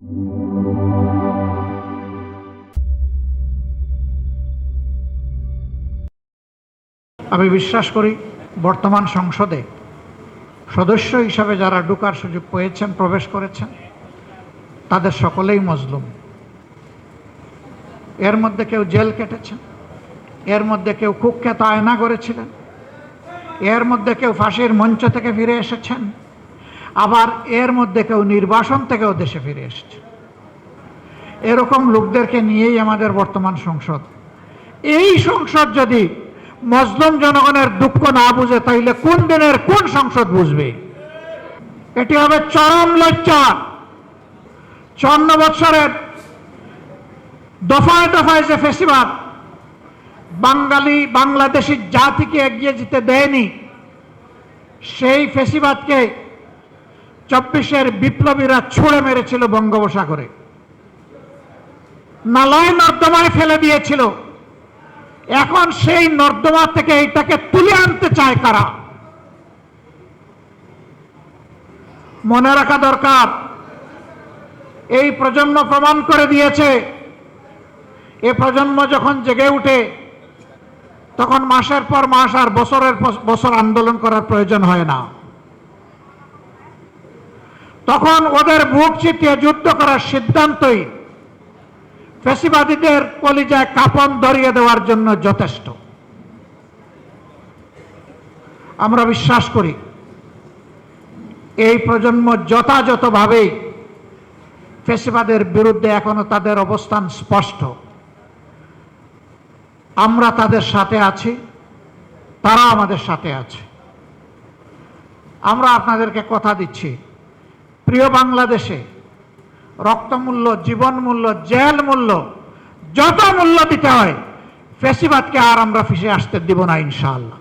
আমি বিশ্বাস করি বর্তমান সংসদে সদস্য হিসাবে যারা ঢোকার সুযোগ পেয়েছেন, প্রবেশ করেছেন, তাদের সকলেই মজলুম। এর মধ্যে কেউ জেল কেটেছেন, এর মধ্যে কেউ কুখ্যাত আয়না গড়েছিলেন, এর মধ্যে কেউ ফাঁসির মঞ্চ থেকে ফিরে এসেছেন, আবার এর মধ্যে কেউ নির্বাসন থেকেও দেশে ফিরে এসেছেন। এরকম লোকদেরকে নিয়েই আমাদের বর্তমান সংসদ। এই সংসদ যদি মজলুম জনগণের দুঃখ না বুঝে, তাইলে কোন দিনের কোন সংসদ বুঝবে? এটি হবে চরম লজ্জা। 54 বছরের দফায় দফায় যে ফেসিবাদ বাংলাদেশি জাতিকে এগিয়ে যেতে দেয়নি, সেই ফেসিবাদকে 24-এর বিপ্লবীরা ছুঁড়ে মেরেছিল বঙ্গোপসাগরে, নালায় নর্দমায় ফেলে দিয়েছিল। এখন সেই নর্দমা থেকে এটাকে তুলে আনতে চায় কারা? মনে রাখা দরকার, এই প্রজন্ম প্রমাণ করে দিয়েছে, এ প্রজন্ম যখন জেগে উঠে তখন মাসের পর মাস আর বছরের পর বছর আন্দোলন করার প্রয়োজন হয় না। তখন ওদের বুক চিতিয়ে যুদ্ধ করার সিদ্ধান্তই ফ্যাসিবাদীদের কলিজায় কাফন ধরিয়ে দেওয়ার জন্য যথেষ্ট। আমরা বিশ্বাস করি এই প্রজন্ম যথাযথভাবে ফ্যাসিবাদের বিরুদ্ধে এখনো তাদের অবস্থান স্পষ্ট। আমরা তাদের সাথে আছি, তারা আমাদের সাথে আছে। আমরা আপনাদেরকে কথা দিচ্ছি, প্রিয় বাংলাদেশে রক্তমূল্য, জীবন মূল্য, জেল মূল্য, যত মূল্য দিতে হয়, ফ্যাসিবাদকে আর আমরা ফিরে আসতে দিব না ইনশাআল্লাহ।